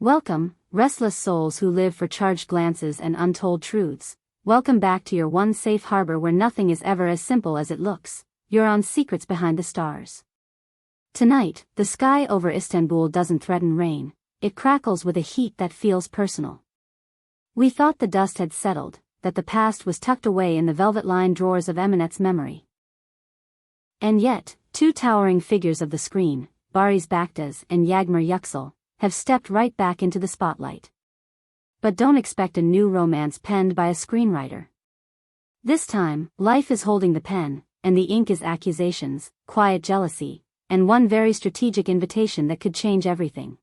Welcome, restless souls who live for charged glances and untold truths. Welcome back to your one safe harbor where nothing is ever as simple as it looks. You're on Secrets Behind the Stars. Tonight, the sky over Istanbul doesn't threaten rain, it crackles with a heat that feels personal. We thought the dust had settled, that the past was tucked away in the velvet-lined drawers of Eminet's memory. And yet, two towering figures of the screen, Barış Baktaş and Yağmur Yüksel, have stepped right back into the spotlight. But don't expect a new romance penned by a screenwriter. This time, life is holding the pen, and the ink is accusations, quiet jealousy, and one very strategic invitation that could change everything.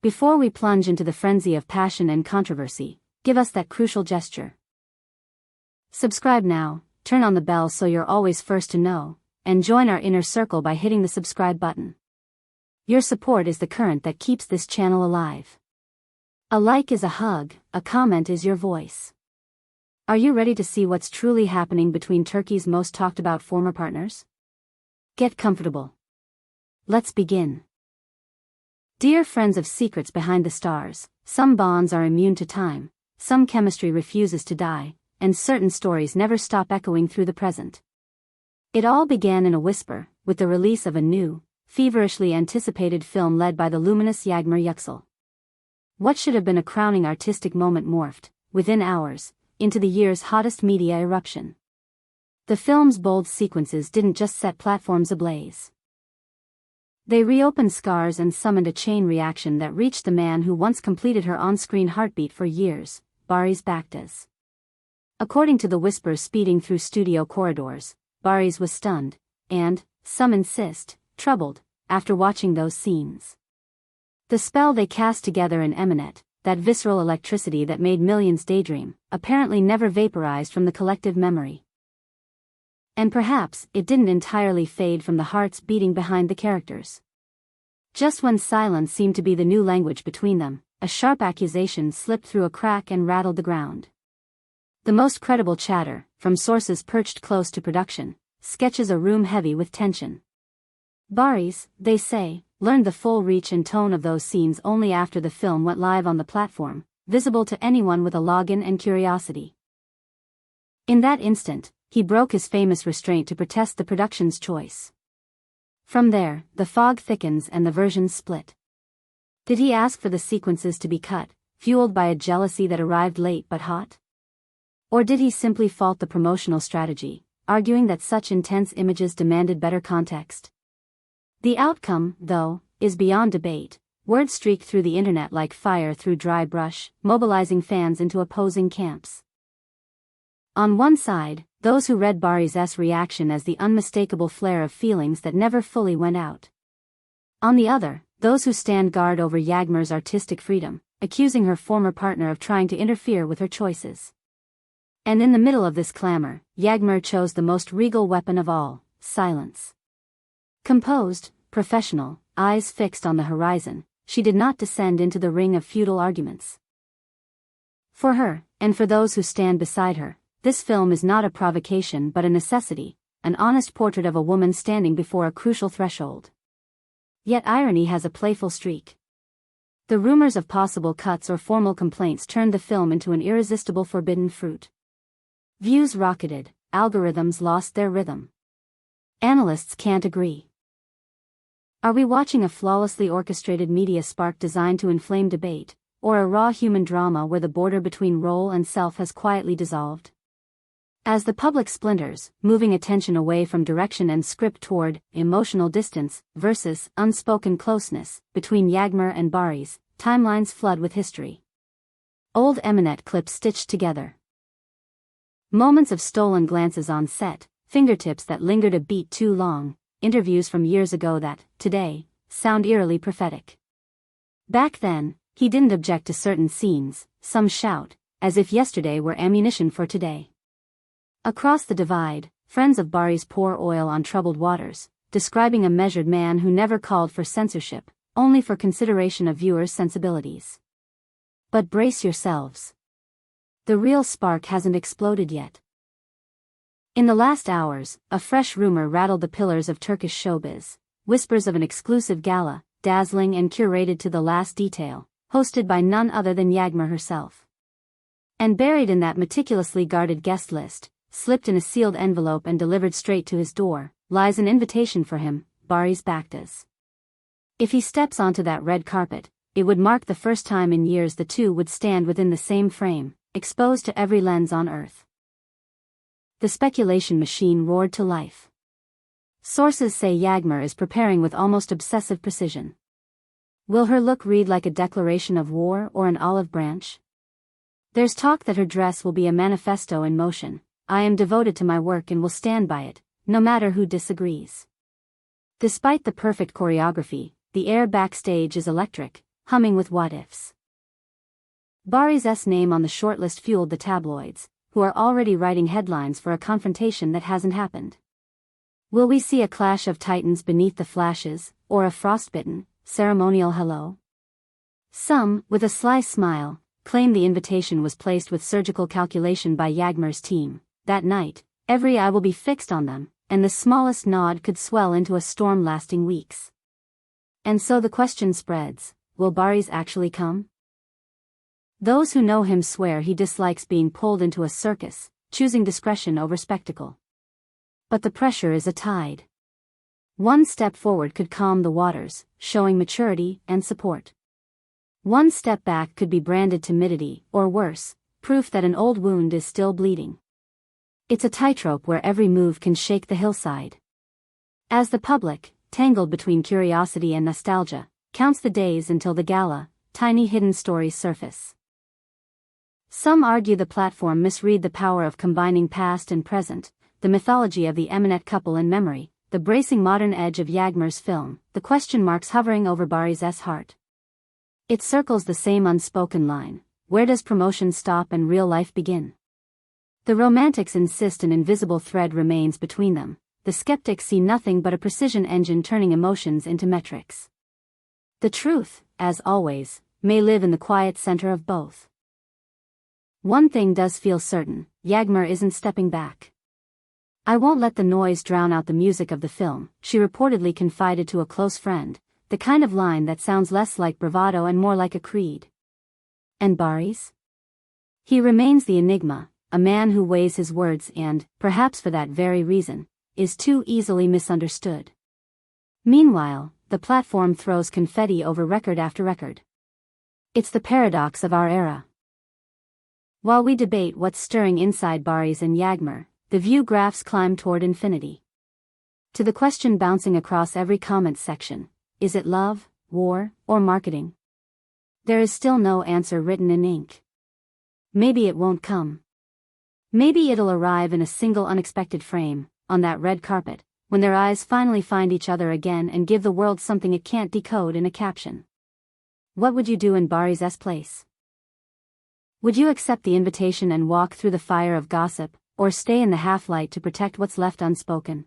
Before we plunge into the frenzy of passion and controversy, give us that crucial gesture. Subscribe now, turn on the bell so you're always first to know, and join our inner circle by hitting the subscribe button. Your support is the current that keeps this channel alive. A like is a hug, a comment is your voice. Are you ready to see what's truly happening between Turkey's most talked about former partners? Get comfortable. Let's begin. Dear friends of Secrets Behind the Stars, some bonds are immune to time, some chemistry refuses to die, and certain stories never stop echoing through the present. It all began in a whisper, with the release of a new, feverishly anticipated film led by the luminous Yağmur Yüksel. What should have been a crowning artistic moment morphed, within hours, into the year's hottest media eruption. The film's bold sequences didn't just set platforms ablaze. They reopened scars and summoned a chain reaction that reached the man who once completed her on-screen heartbeat for years, Barış Baktaş. According to the whispers speeding through studio corridors, Barış was stunned, and, some insist, troubled, after watching those scenes. The spell they cast together in Eminet, that visceral electricity that made millions daydream, apparently never vaporized from the collective memory. And perhaps it didn't entirely fade from the hearts beating behind the characters. Just when silence seemed to be the new language between them, a sharp accusation slipped through a crack and rattled the ground. The most credible chatter, from sources perched close to production, sketches a room heavy with tension. Barış, they say, learned the full reach and tone of those scenes only after the film went live on the platform, visible to anyone with a login and curiosity. In that instant, he broke his famous restraint to protest the production's choice. From there, the fog thickens and the versions split. Did he ask for the sequences to be cut, fueled by a jealousy that arrived late but hot? Or did he simply fault the promotional strategy, arguing that such intense images demanded better context? The outcome, though, is beyond debate. Word streaked through the internet like fire through dry brush, mobilizing fans into opposing camps. On one side, those who read Barış's reaction as the unmistakable flare of feelings that never fully went out. On the other, those who stand guard over Yağmur's artistic freedom, accusing her former partner of trying to interfere with her choices. And in the middle of this clamor, Yağmur chose the most regal weapon of all, silence. Composed, professional, eyes fixed on the horizon, she did not descend into the ring of futile arguments. For her, and for those who stand beside her, this film is not a provocation but a necessity, an honest portrait of a woman standing before a crucial threshold. Yet irony has a playful streak. The rumors of possible cuts or formal complaints turned the film into an irresistible forbidden fruit. Views rocketed, algorithms lost their rhythm. Analysts can't agree. Are we watching a flawlessly orchestrated media spark designed to inflame debate, or a raw human drama where the border between role and self has quietly dissolved? As the public splinters, moving attention away from direction and script toward emotional distance versus unspoken closeness between Yağmur and Barış, timelines flood with history. Old Eminet clips stitched together. Moments of stolen glances on set, fingertips that lingered a beat too long, interviews from years ago that, today, sound eerily prophetic. Back then, he didn't object to certain scenes, some shout, as if yesterday were ammunition for today. Across the divide, friends of Barış pour oil on troubled waters, describing a measured man who never called for censorship, only for consideration of viewers' sensibilities. But brace yourselves. The real spark hasn't exploded yet. In the last hours, a fresh rumor rattled the pillars of Turkish showbiz, whispers of an exclusive gala, dazzling and curated to the last detail, hosted by none other than Yağmur herself. And buried in that meticulously guarded guest list, slipped in a sealed envelope and delivered straight to his door, lies an invitation for him, Barış Baktaş. If he steps onto that red carpet, it would mark the first time in years the two would stand within the same frame, exposed to every lens on Earth. The speculation machine roared to life. Sources say Yağmur is preparing with almost obsessive precision. Will her look read like a declaration of war or an olive branch? There's talk that her dress will be a manifesto in motion. I am devoted to my work and will stand by it, no matter who disagrees. Despite the perfect choreography, the air backstage is electric, humming with what-ifs. Barış's name on the shortlist fueled the tabloids, who are already writing headlines for a confrontation that hasn't happened. Will we see a clash of titans beneath the flashes, or a frostbitten, ceremonial hello? Some, with a sly smile, claim the invitation was placed with surgical calculation by Yağmur's team. That night, every eye will be fixed on them, and the smallest nod could swell into a storm lasting weeks. And so the question spreads, will Barış actually come? Those who know him swear he dislikes being pulled into a circus, choosing discretion over spectacle. But the pressure is a tide. One step forward could calm the waters, showing maturity and support. One step back could be branded timidity, or worse, proof that an old wound is still bleeding. It's a tightrope where every move can shake the hillside. As the public, tangled between curiosity and nostalgia, counts the days until the gala, tiny hidden stories surface. Some argue the platform misread the power of combining past and present, the mythology of the eminent couple in memory, the bracing modern edge of Yağmur's film, the question marks hovering over Barış's heart. It circles the same unspoken line: where does promotion stop and real life begin? The romantics insist an invisible thread remains between them, the skeptics see nothing but a precision engine turning emotions into metrics. The truth, as always, may live in the quiet center of both. One thing does feel certain: Yağmur isn't stepping back. I won't let the noise drown out the music of the film, she reportedly confided to a close friend, the kind of line that sounds less like bravado and more like a creed. And Barış? He remains the enigma, a man who weighs his words and, perhaps for that very reason, is too easily misunderstood. Meanwhile, the platform throws confetti over record after record. It's the paradox of our era. While we debate what's stirring inside Barış and Yağmur, the view graphs climb toward infinity. To the question bouncing across every comment section: is it love, war, or marketing? There is still no answer written in ink. Maybe it won't come. Maybe it'll arrive in a single unexpected frame, on that red carpet, when their eyes finally find each other again and give the world something it can't decode in a caption. What would you do in Barış's place? Would you accept the invitation and walk through the fire of gossip, or stay in the half-light to protect what's left unspoken?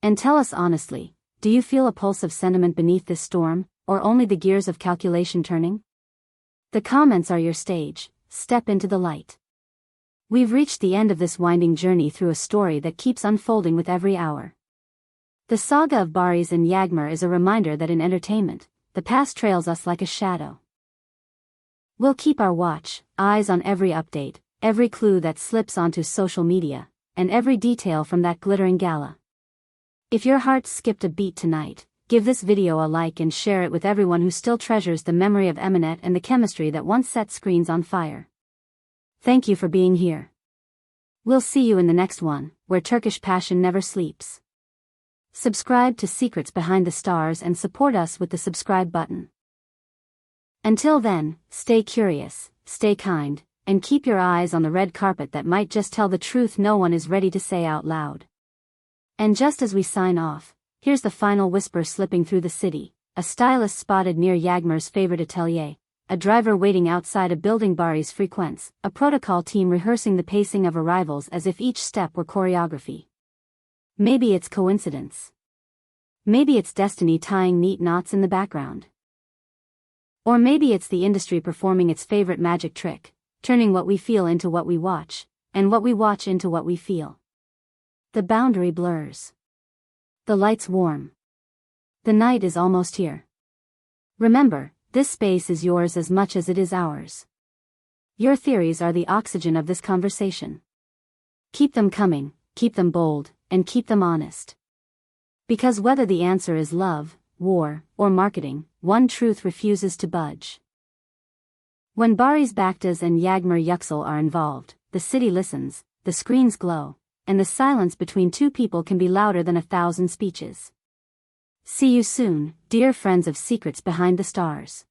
And tell us honestly, do you feel a pulse of sentiment beneath this storm, or only the gears of calculation turning? The comments are your stage, step into the light. We've reached the end of this winding journey through a story that keeps unfolding with every hour. The saga of Barış and Yağmur is a reminder that in entertainment, the past trails us like a shadow. We'll keep our watch, eyes on every update, every clue that slips onto social media, and every detail from that glittering gala. If your heart skipped a beat tonight, give this video a like and share it with everyone who still treasures the memory of Eminet and the chemistry that once set screens on fire. Thank you for being here. We'll see you in the next one, where Turkish passion never sleeps. Subscribe to Secrets Behind the Stars and support us with the subscribe button. Until then, stay curious, stay kind, and keep your eyes on the red carpet that might just tell the truth no one is ready to say out loud. And just as we sign off, here's the final whisper slipping through the city: a stylist spotted near Yağmur's favorite atelier, a driver waiting outside a building Barış frequents, a protocol team rehearsing the pacing of arrivals as if each step were choreography. Maybe it's coincidence. Maybe it's destiny tying neat knots in the background. Or maybe it's the industry performing its favorite magic trick, turning what we feel into what we watch, and what we watch into what we feel. The boundary blurs. The lights warm. The night is almost here. Remember, This space is yours as much as it is ours. Your theories are the oxygen of this conversation. Keep them coming, keep them bold, and keep them honest. Because whether the answer is love, war, or marketing, one truth refuses to budge. When Barış Baktaş and Yağmur Yüksel are involved, the city listens, the screens glow, and the silence between two people can be louder than 1,000 speeches. See you soon, dear friends of Secrets Behind the Stars.